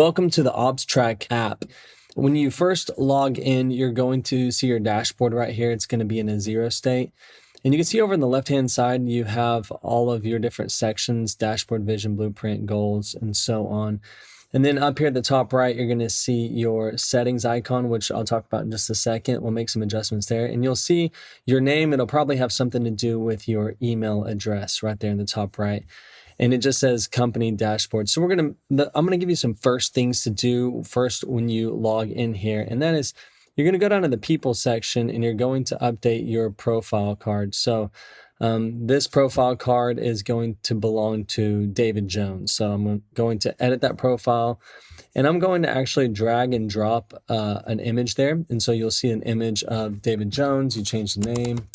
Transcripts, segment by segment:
Welcome to the OpsTrack app. When you first log in, you're going to see your dashboard right here. It's going to be in a 0 state. And you can see over on the left-hand side, you have all of your different sections: dashboard, vision, blueprint, goals, and so on. And then up here at the top right, you're going to see your settings icon, which I'll talk about in just a second. We'll make some adjustments there. And you'll see your name. It'll probably have something to do with your email address right there in the top right. And it just says company dashboard. So I'm gonna give you some first things to do first when you log in here. And that is, you're gonna go down to the people section and you're going to update your profile card. So this profile card is going to belong to David Jones. So I'm going to edit that profile and I'm going to actually drag and drop an image there. And so you'll see an image of David Jones. You change the name.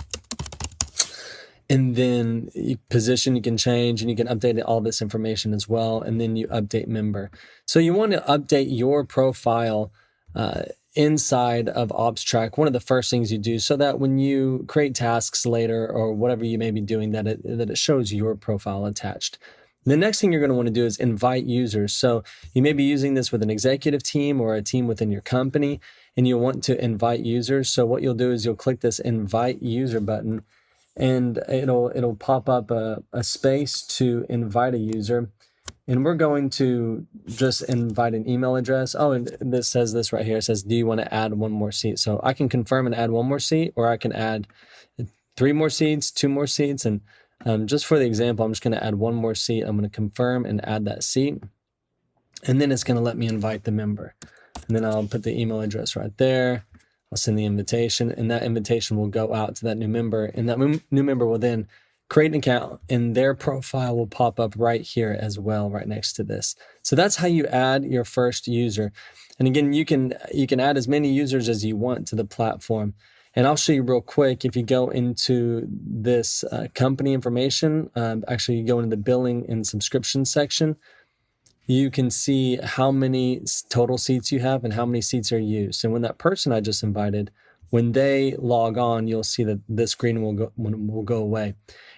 And then position you can change, and you can update all this information as well. And then you update member. So you want to update your profile inside of OpsTrack, one of the first things you do, so that when you create tasks later or whatever you may be doing, that it shows your profile attached. The next thing you're going to want to do is invite users. So you may be using this with an executive team or a team within your company, and you'll want to invite users. So what you'll do is you'll click this invite user button, and it'll pop up a space to invite a user. And we're going to just invite an email address. Oh, and this says this right here. It says, do you want to add one more seat? So I can confirm and add one more seat, or I can add 3 more seats, 2 more seats. And just for the example, I'm just going to add 1 more seat. I'm going to confirm and add that seat. And then it's going to let me invite the member. And then I'll put the email address right there. I'll send the invitation, and that invitation will go out to that new member, and that new member will then create an account, and their profile will pop up right here as well, right next to this. So that's how you add your first user. And again, you can add as many users as you want to the platform. And I'll show you real quick. If you go into this company information, actually you go into the billing and subscription section, you can see how many total seats you have and how many seats are used. And when that person I just invited, when they log on, you'll see that this screen will go away.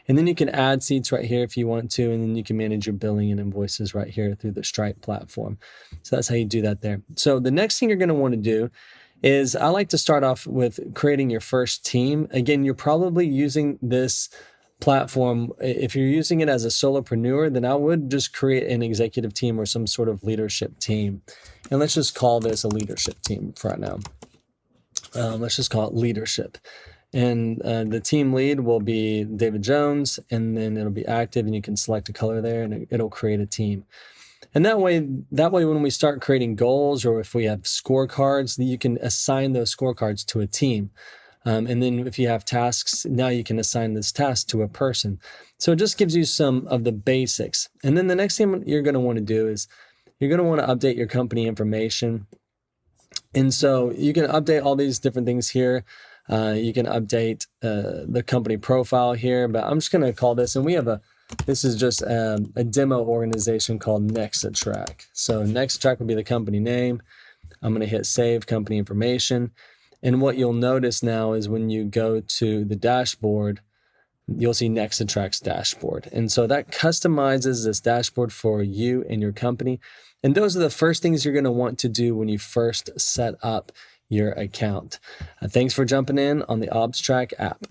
And then you can add seats right here if you want to, and then you can manage your billing and invoices right here through the Stripe platform. So that's how you do that there. So the next thing you're going to want to do is, I like to start off with creating your first team. Again, you're probably using this platform. If you're using it as a solopreneur, then I would just create an executive team or some sort of leadership team. And let's just call this a leadership team for right now. Let's just call it leadership. And the team lead will be David Jones, and then it'll be active, and you can select a color there, and it'll create a team. And that way, when we start creating goals, or if we have scorecards, you can assign those scorecards to a team. And then if you have tasks, now you can assign this task to a person. So it just gives you some of the basics. And then the next thing you're going to want to do is you're going to want to update your company information. And so you can update all these different things here. You can update the company profile here, but I'm just going to call this, and this is just a demo organization called NextTrack. So NextTrack will be the company name. I'm going to hit save company information. And what you'll notice now is when you go to the dashboard, you'll see NextTrack's dashboard. And so that customizes this dashboard for you and your company. And those are the first things you're going to want to do when you first set up your account. Thanks for jumping in on the OpsTrack app.